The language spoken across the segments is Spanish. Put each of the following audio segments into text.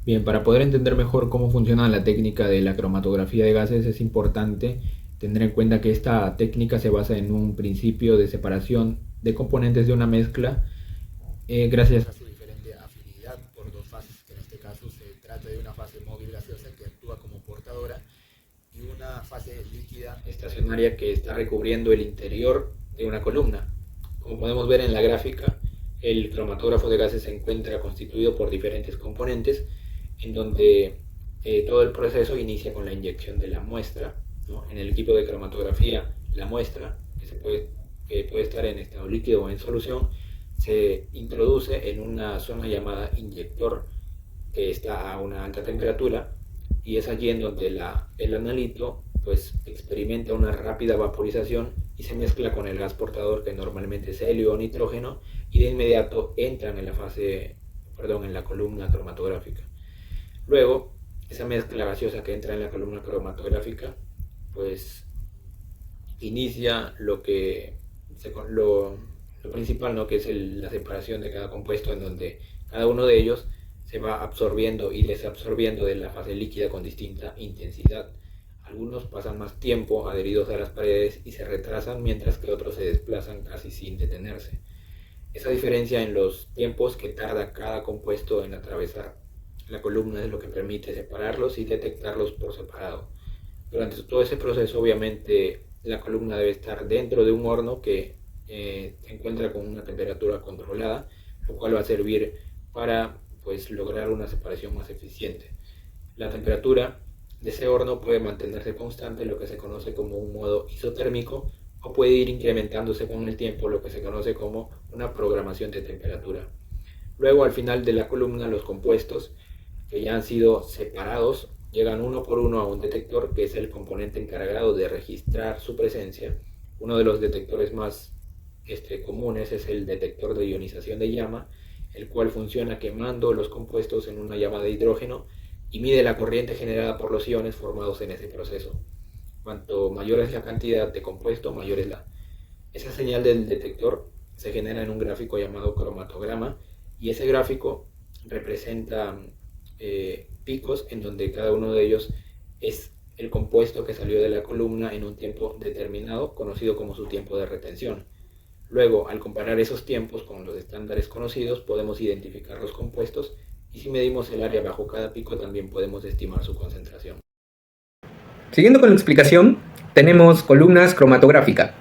Bien, para poder entender mejor cómo funciona la técnica de la cromatografía de gases es importante tener en cuenta que esta técnica se basa en un principio de separación de componentes de una mezcla gracias a su diferente afinidad por dos fases, que en este caso se trata de una fase móvil gaseosa que actúa como portadora y una fase líquida estacionaria que está recubriendo el interior de una columna. Como podemos ver en la gráfica, el cromatógrafo de gases se encuentra constituido por diferentes componentes en donde todo el proceso inicia con la inyección de la muestra, ¿no? En el equipo de cromatografía, la muestra, que puede estar en estado líquido o en solución, se introduce en una zona llamada inyector que está a una alta temperatura y es allí en donde el analito pues experimenta una rápida vaporización y se mezcla con el gas portador, que normalmente es helio o nitrógeno, y de inmediato entran en en la columna cromatográfica. Luego, esa mezcla gaseosa que entra en la columna cromatográfica pues inicia lo principal, ¿no? Que es la separación de cada compuesto, en donde cada uno de ellos se va absorbiendo y desabsorbiendo de la fase líquida con distinta intensidad. Algunos pasan más tiempo adheridos a las paredes y se retrasan, mientras que otros se desplazan casi sin detenerse. Esa diferencia en los tiempos que tarda cada compuesto en atravesar la columna es lo que permite separarlos y detectarlos por separado. Durante todo ese proceso, obviamente, la columna debe estar dentro de un horno que se encuentra con una temperatura controlada, lo cual va a servir para pues, lograr una separación más eficiente. La temperatura de ese horno puede mantenerse constante, lo que se conoce como un modo isotérmico, o puede ir incrementándose con el tiempo, lo que se conoce como una programación de temperatura. Luego, al final de la columna, los compuestos que ya han sido separados llegan uno por uno a un detector, que es el componente encargado de registrar su presencia. Uno de los detectores más comunes es el detector de ionización de llama, el cual funciona quemando los compuestos en una llama de hidrógeno y mide la corriente generada por los iones formados en ese proceso. Cuanto mayor es la cantidad de compuesto, mayor es esa señal del detector se genera en un gráfico llamado cromatograma, y ese gráfico representa picos en donde cada uno de ellos es el compuesto que salió de la columna en un tiempo determinado, conocido como su tiempo de retención. Luego, al comparar esos tiempos con los estándares conocidos, podemos identificar los compuestos, y si medimos el área bajo cada pico también podemos estimar su concentración. Siguiendo con la explicación, tenemos columnas cromatográfica,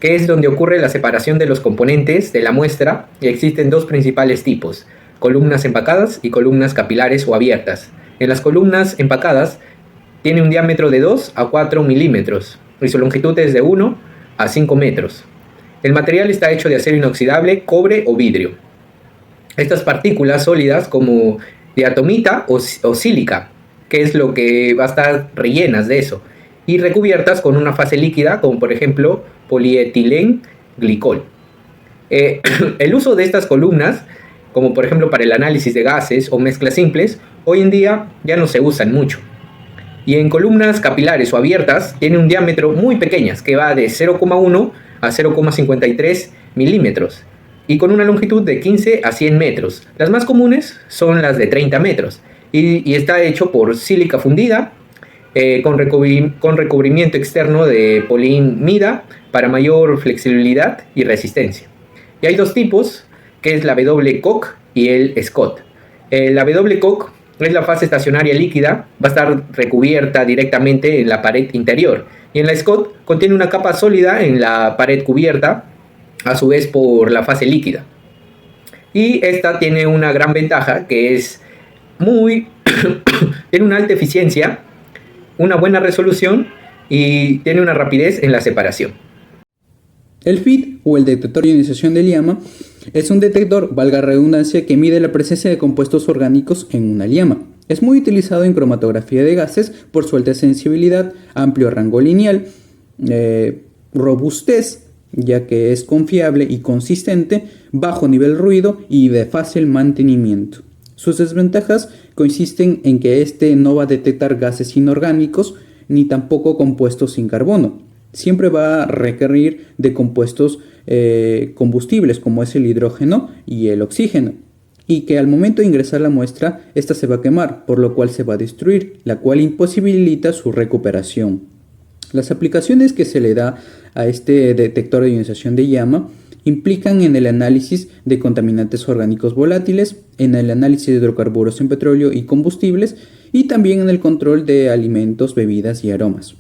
que es donde ocurre la separación de los componentes de la muestra, y existen dos principales tipos: columnas empacadas y columnas capilares o abiertas. En las columnas empacadas tiene un diámetro de 2 a 4 milímetros y su longitud es de 1 a 5 metros. El material está hecho de acero inoxidable, cobre o vidrio. Estas partículas sólidas como diatomita o sílica, que es lo que va a estar rellenas de eso, y recubiertas con una fase líquida, como por ejemplo polietilenglicol. El uso de estas columnas, como por ejemplo para el análisis de gases o mezclas simples, hoy en día ya no se usan mucho. Y en columnas capilares o abiertas tiene un diámetro muy pequeñas, que va de 0,1 a 0,53 milímetros, y con una longitud de 15 a 100 metros. Las más comunes son las de 30 metros, y está hecho por sílica fundida, con recubrimiento externo de poliimida para mayor flexibilidad y resistencia. Y hay dos tipos, que es la W-Coque y el Scott. La W-Coque es la fase estacionaria líquida, va a estar recubierta directamente en la pared interior. Y en la Scott contiene una capa sólida en la pared cubierta, a su vez por la fase líquida. Y esta tiene una gran ventaja, que es tiene una alta eficiencia, una buena resolución y tiene una rapidez en la separación. El FIT, o el detector de ionización de llama, es un detector, valga redundancia, que mide la presencia de compuestos orgánicos en una llama. Es muy utilizado en cromatografía de gases por su alta sensibilidad, amplio rango lineal, robustez, ya que es confiable y consistente, bajo nivel de ruido y de fácil mantenimiento. Sus desventajas consisten en que este no va a detectar gases inorgánicos ni tampoco compuestos sin carbono. Siempre va a requerir de compuestos combustibles, como es el hidrógeno y el oxígeno. y que al momento de ingresar la muestra, esta se va a quemar, por lo cual se va a destruir, la cual imposibilita su recuperación. Las aplicaciones que se le da a este detector de ionización de llama implican en el análisis de contaminantes orgánicos volátiles, en el análisis de hidrocarburos en petróleo y combustibles, y también en el control de alimentos, bebidas y aromas.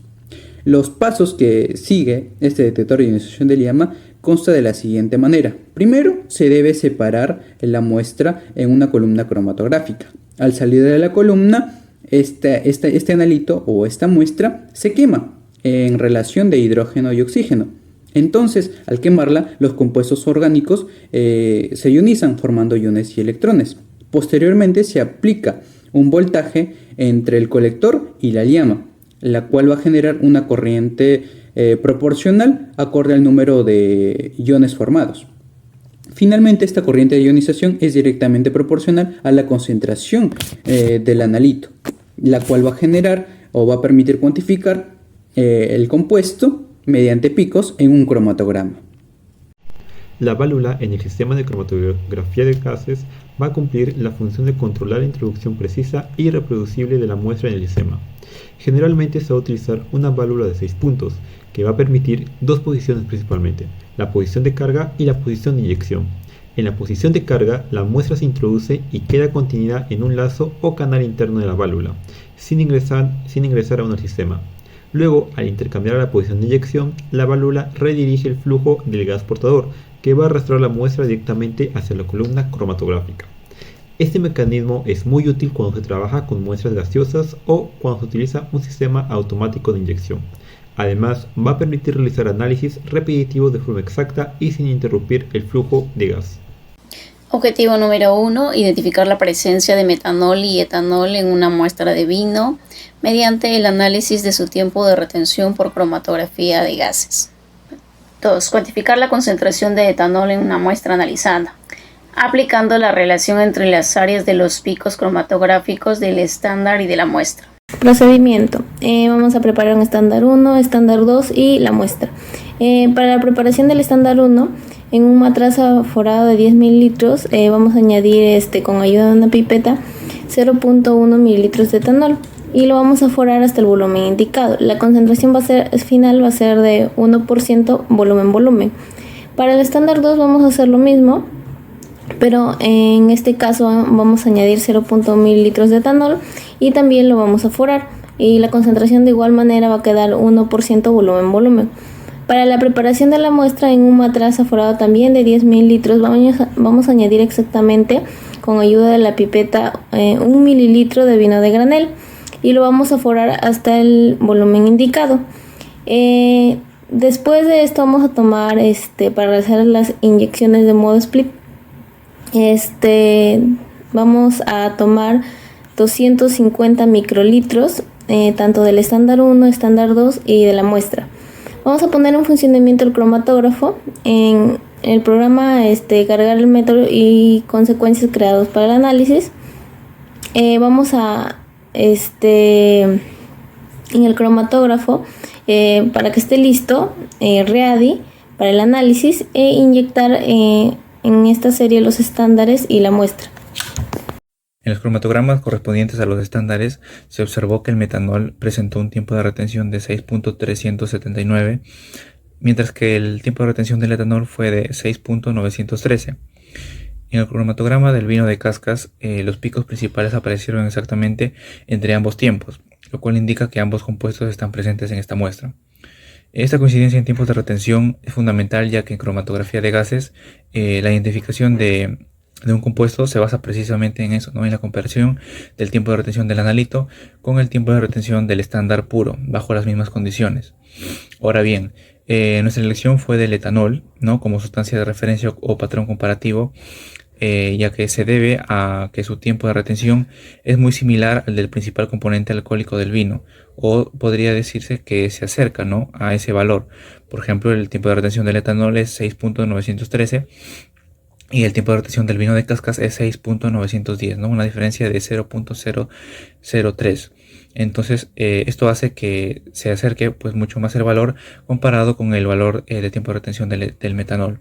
Los pasos que sigue este detector de ionización de llama consta de la siguiente manera. Primero, se debe separar la muestra en una columna cromatográfica. Al salir de la columna, este analito o esta muestra se quema en relación de hidrógeno y oxígeno. Entonces, al quemarla, los compuestos orgánicos se ionizan formando iones y electrones. Posteriormente se aplica un voltaje entre el colector y la llama, la cual va a generar una corriente proporcional acorde al número de iones formados. Finalmente, esta corriente de ionización es directamente proporcional a la concentración del analito, la cual va a generar o va a permitir cuantificar el compuesto mediante picos en un cromatograma. La válvula en el sistema de cromatografía de gases va a cumplir la función de controlar la introducción precisa y reproducible de la muestra en el sistema. Generalmente se va a utilizar una válvula de 6 puntos, que va a permitir dos posiciones principalmente, la posición de carga y la posición de inyección. En la posición de carga, la muestra se introduce y queda contenida en un lazo o canal interno de la válvula, sin ingresar aún al sistema. Luego, al intercambiar a la posición de inyección, la válvula redirige el flujo del gas portador, que va a arrastrar la muestra directamente hacia la columna cromatográfica. Este mecanismo es muy útil cuando se trabaja con muestras gaseosas o cuando se utiliza un sistema automático de inyección. Además, va a permitir realizar análisis repetitivos de forma exacta y sin interrumpir el flujo de gas. Objetivo número 1. Identificar la presencia de metanol y etanol en una muestra de vino mediante el análisis de su tiempo de retención por cromatografía de gases. 2. Cuantificar la concentración de etanol en una muestra analizada, aplicando la relación entre las áreas de los picos cromatográficos del estándar y de la muestra. Procedimiento. Vamos a preparar un estándar 1, estándar 2 y la muestra. Para la preparación del estándar 1, en un matraz forado de 10 mililitros, vamos a añadir con ayuda de una pipeta 0.1 mililitros de etanol y lo vamos a forar hasta el volumen indicado. La concentración final va a ser de 1% volumen-volumen. Para el estándar 2 vamos a hacer lo mismo, pero en este caso vamos a añadir 0.1 mililitros de etanol y también lo vamos a forar, y la concentración de igual manera va a quedar 1% volumen-volumen. Para la preparación de la muestra, en un matraz aforado también de 10 mililitros vamos a añadir exactamente con ayuda de la pipeta 1 mililitro de vino de granel y lo vamos a forar hasta el volumen indicado. Después de esto vamos a tomar para realizar las inyecciones de modo split. Vamos a tomar 250 microlitros tanto del estándar 1, estándar 2 y de la muestra. Vamos a poner en funcionamiento el cromatógrafo. En el programa cargar el método y consecuencias creados para el análisis. Vamos a en el cromatógrafo para que esté listo READY para el análisis e inyectar en esta serie los estándares y la muestra. En los cromatogramas correspondientes a los estándares se observó que el metanol presentó un tiempo de retención de 6.379, mientras que el tiempo de retención del etanol fue de 6.913. En el cromatograma del vino de cascas, los picos principales aparecieron exactamente entre ambos tiempos, lo cual indica que ambos compuestos están presentes en esta muestra. Esta coincidencia en tiempos de retención es fundamental, ya que en cromatografía de gases la identificación de un compuesto se basa precisamente en eso, ¿no? En la comparación del tiempo de retención del analito con el tiempo de retención del estándar puro, bajo las mismas condiciones. Ahora bien, nuestra elección fue del etanol, ¿no? Como sustancia de referencia o patrón comparativo, ya que se debe a que su tiempo de retención es muy similar al del principal componente alcohólico del vino, o podría decirse que se acerca, ¿no?, a ese valor. Por ejemplo, el tiempo de retención del etanol es 6.913 y el tiempo de retención del vino de cascas es 6.910, ¿no? Una diferencia de 0.003. Entonces esto hace que se acerque pues mucho más el valor comparado con el valor de tiempo de retención del metanol.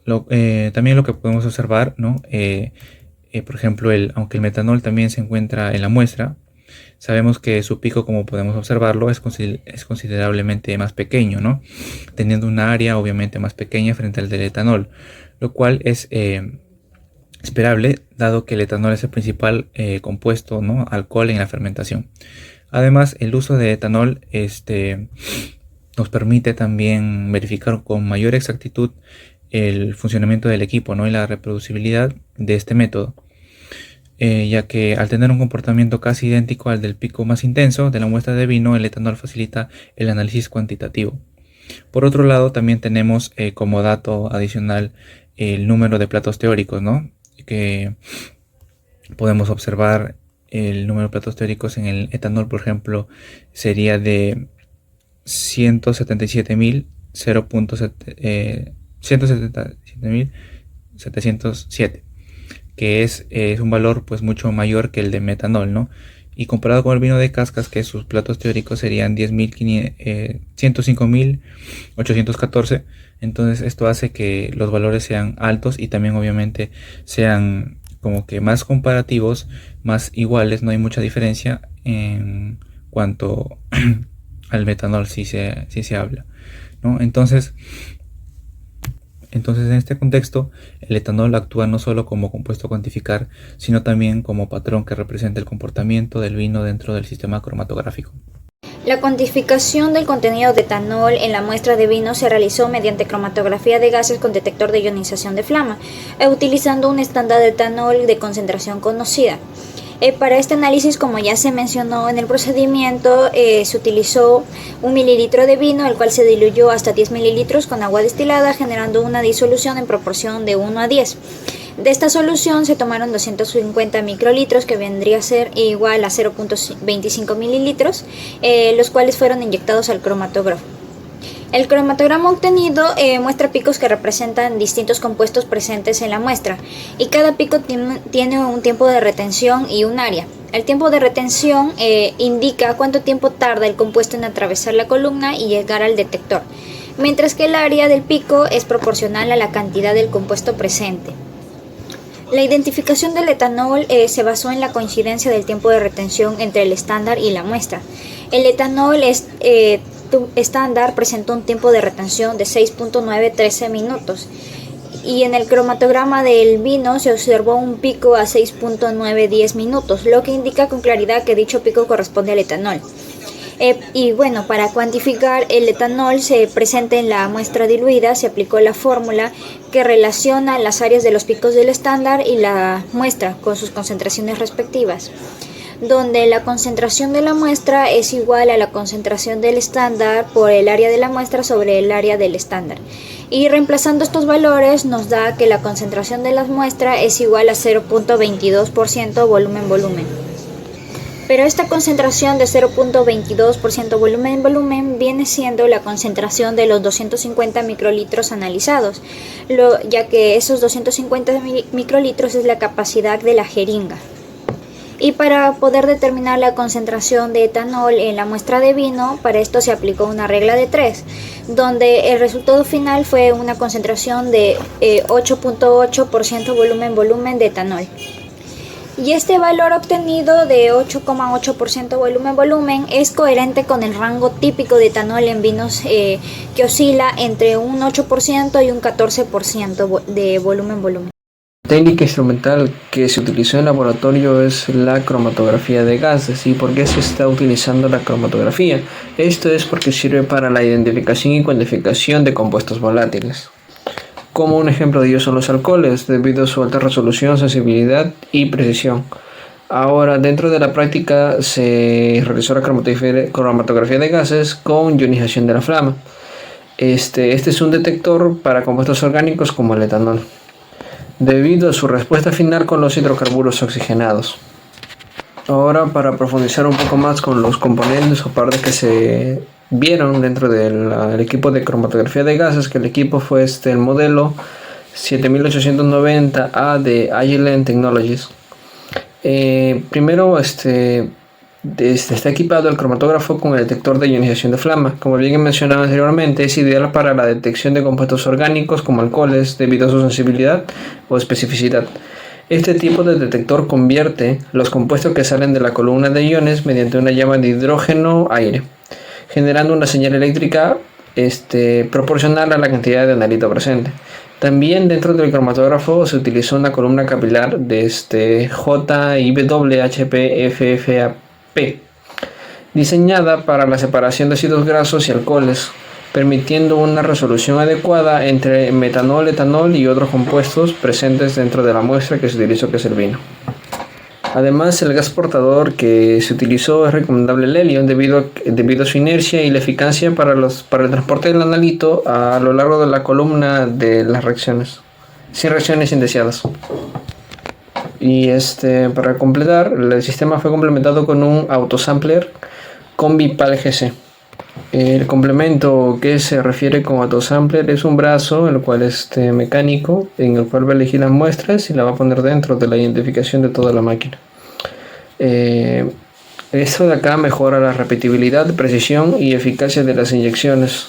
También lo que podemos observar, ¿no? Por ejemplo, aunque el metanol también se encuentra en la muestra, sabemos que su pico, como podemos observarlo, es considerablemente más pequeño, ¿no? Teniendo una área obviamente más pequeña frente al del etanol, lo cual es esperable, dado que el etanol es el principal compuesto, ¿no? Alcohol en la fermentación. Además, el uso de etanol nos permite también verificar con mayor exactitud el funcionamiento del equipo, ¿no? Y la reproducibilidad de este método, ya que al tener un comportamiento casi idéntico al del pico más intenso de la muestra de vino, el etanol facilita el análisis cuantitativo. Por otro lado, también tenemos como dato adicional el número de platos teóricos, ¿no? Que podemos observar el número de platos teóricos en el etanol, por ejemplo, sería de 177.707, que es un valor pues mucho mayor que el de metanol, ¿no? Y comparado con el vino de cascas, que sus platos teóricos serían 105.814, entonces esto hace que los valores sean altos y también obviamente sean como que más comparativos, más iguales. No hay mucha diferencia en cuanto al metanol si se habla, ¿no? Entonces en este contexto, el etanol actúa no solo como compuesto a cuantificar, sino también como patrón que representa el comportamiento del vino dentro del sistema cromatográfico. La cuantificación del contenido de etanol en la muestra de vino se realizó mediante cromatografía de gases con detector de ionización de flama, utilizando un estándar de etanol de concentración conocida. Para este análisis, como ya se mencionó en el procedimiento, se utilizó 1 mililitro de vino, el cual se diluyó hasta 10 mililitros con agua destilada, generando una disolución en proporción de 1 a 10. De esta solución se tomaron 250 microlitros, que vendría a ser igual a 0.25 mililitros, los cuales fueron inyectados al cromatógrafo. El cromatograma obtenido muestra picos que representan distintos compuestos presentes en la muestra, y cada pico tiene un tiempo de retención y un área. El tiempo de retención indica cuánto tiempo tarda el compuesto en atravesar la columna y llegar al detector, mientras que el área del pico es proporcional a la cantidad del compuesto presente. La identificación del etanol se basó en la coincidencia del tiempo de retención entre el estándar y la muestra. El etanol estándar presentó un tiempo de retención de 6.913 minutos, y en el cromatograma del vino se observó un pico a 6.910 minutos, lo que indica con claridad que dicho pico corresponde al etanol. Y bueno, para cuantificar el etanol presente en la muestra diluida, se aplicó la fórmula que relaciona las áreas de los picos del estándar y la muestra con sus concentraciones respectivas, donde la concentración de la muestra es igual a la concentración del estándar por el área de la muestra sobre el área del estándar. Y reemplazando estos valores nos da que la concentración de la muestra es igual a 0.22% volumen-volumen. Pero esta concentración de 0.22% volumen-volumen viene siendo la concentración de los 250 microlitros analizados, ya que esos 250 microlitros es la capacidad de la jeringa. Y para poder determinar la concentración de etanol en la muestra de vino, para esto se aplicó una regla de 3, donde el resultado final fue una concentración de 8.8% volumen-volumen de etanol. Y este valor obtenido de 8,8% volumen-volumen es coherente con el rango típico de etanol en vinos que oscila entre un 8% y un 14% de volumen-volumen. La técnica instrumental que se utilizó en laboratorio es la cromatografía de gases. ¿Y por qué se está utilizando la cromatografía? Esto es porque sirve para la identificación y cuantificación de compuestos volátiles. Como un ejemplo de ello son los alcoholes, debido a su alta resolución, sensibilidad y precisión. Ahora, dentro de la práctica se realizó la cromatografía de gases con ionización de la flama. Este es un detector para compuestos orgánicos como el etanol, debido a su respuesta final con los hidrocarburos oxigenados. Ahora, para profundizar un poco más con los componentes o partes que se vieron dentro del equipo de cromatografía de gases, que el equipo fue el modelo 7890A de Agilent Technologies. Primero Está equipado el cromatógrafo con el detector de ionización de flama. Como bien he mencionado anteriormente, es ideal para la detección de compuestos orgánicos como alcoholes debido a su sensibilidad o especificidad. Este tipo de detector convierte los compuestos que salen de la columna de iones mediante una llama de hidrógeno-aire, generando una señal eléctrica proporcional a la cantidad de analito presente. También dentro del cromatógrafo se utilizó una columna capilar de JIWHPFFAP, diseñada para la separación de ácidos grasos y alcoholes, permitiendo una resolución adecuada entre metanol, etanol y otros compuestos presentes dentro de la muestra que se utilizó, que es el vino. Además, el gas portador que se utilizó es recomendable el helio debido a su inercia y la eficacia para el transporte del analito a lo largo de la columna de las reacciones, sin reacciones indeseadas. Y para completar, el sistema fue complementado con un autosampler Combi PAL GC. El complemento que se refiere con autosampler es un brazo, el cual es mecánico, en el cual va a elegir las muestras y la va a poner dentro de la identificación de toda la máquina. Esto de acá mejora la repetibilidad, precisión y eficacia de las inyecciones.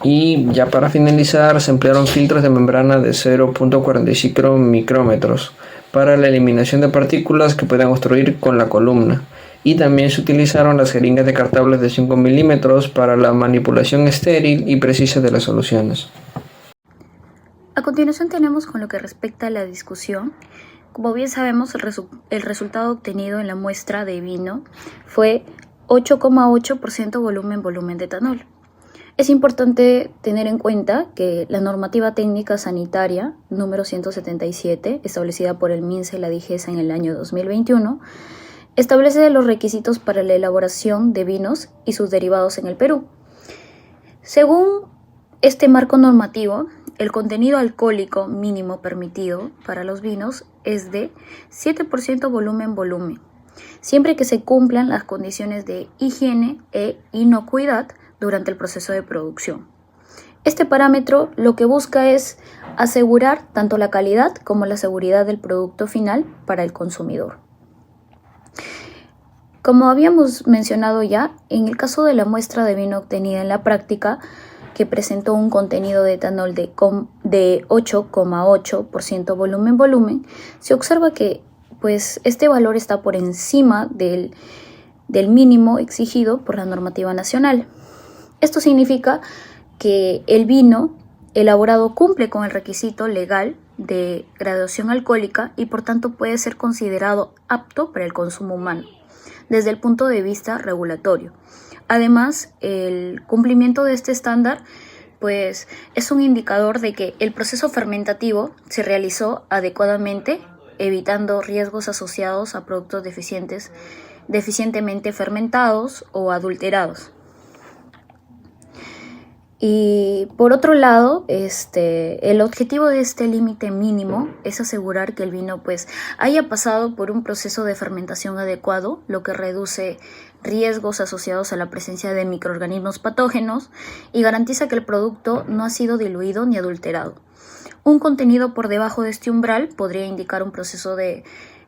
Y ya para finalizar, se emplearon filtros de membrana de 0.45 micrómetros para la eliminación de partículas que puedan obstruir con la columna. Y también se utilizaron las jeringas descartables de 5 milímetros para la manipulación estéril y precisa de las soluciones. A continuación tenemos con lo que respecta a la discusión. Como bien sabemos, el resultado obtenido en la muestra de vino fue 8,8% volumen de etanol. Es importante tener en cuenta que la normativa técnica sanitaria número 177, establecida por el MINSA y la DIGESA en el año 2021, establece los requisitos para la elaboración de vinos y sus derivados en el Perú. Según este marco normativo, el contenido alcohólico mínimo permitido para los vinos es de 7% volumen, siempre que se cumplan las condiciones de higiene e inocuidad durante el proceso de producción. Este parámetro lo que busca es asegurar tanto la calidad como la seguridad del producto final para el consumidor. Como habíamos mencionado ya, en el caso de la muestra de vino obtenida en la práctica, que presentó un contenido de etanol de 8,8% volumen, se observa que este valor está por encima del mínimo exigido por la normativa nacional. Esto significa que el vino elaborado cumple con el requisito legal de graduación alcohólica y por tanto puede ser considerado apto para el consumo humano desde el punto de vista regulatorio. Además, el cumplimiento de este estándar es un indicador de que el proceso fermentativo se realizó adecuadamente, evitando riesgos asociados a productos deficientemente fermentados o adulterados. Y por otro lado, el objetivo de este límite mínimo es asegurar que el vino haya pasado por un proceso de fermentación adecuado, lo que reduce riesgos asociados a la presencia de microorganismos patógenos y garantiza que el producto no ha sido diluido ni adulterado. Un contenido por debajo de este umbral podría indicar un proceso de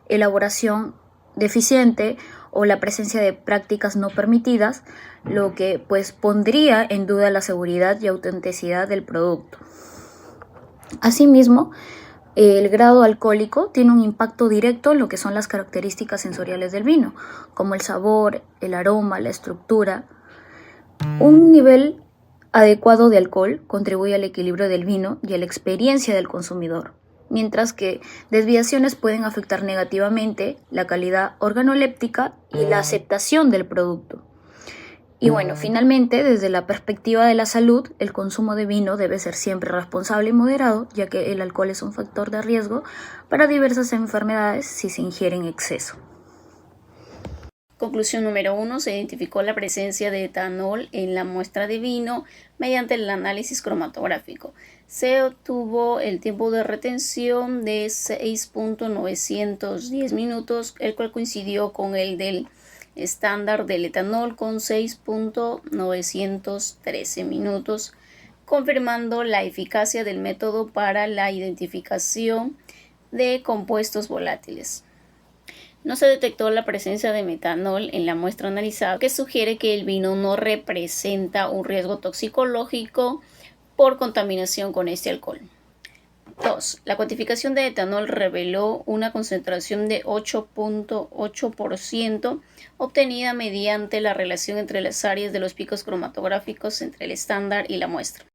elaboración deficiente o la presencia de prácticas no permitidas, lo que pondría en duda la seguridad y autenticidad del producto. Asimismo, el grado alcohólico tiene un impacto directo en lo que son las características sensoriales del vino, como el sabor, el aroma, la estructura. Un nivel adecuado de alcohol contribuye al equilibrio del vino y a la experiencia del consumidor, mientras que desviaciones pueden afectar negativamente la calidad organoléptica y la aceptación del producto. Y finalmente, desde la perspectiva de la salud, el consumo de vino debe ser siempre responsable y moderado, ya que el alcohol es un factor de riesgo para diversas enfermedades si se ingiere en exceso. Conclusión número 1. Se identificó la presencia de etanol en la muestra de vino mediante el análisis cromatográfico. Se obtuvo el tiempo de retención de 6.910 minutos, el cual coincidió con el del estándar del etanol con 6.913 minutos, confirmando la eficacia del método para la identificación de compuestos volátiles. No se detectó la presencia de metanol en la muestra analizada, que sugiere que el vino no representa un riesgo toxicológico por contaminación con este alcohol. 2. La cuantificación de etanol reveló una concentración de 8.8% obtenida mediante la relación entre las áreas de los picos cromatográficos entre el estándar y la muestra.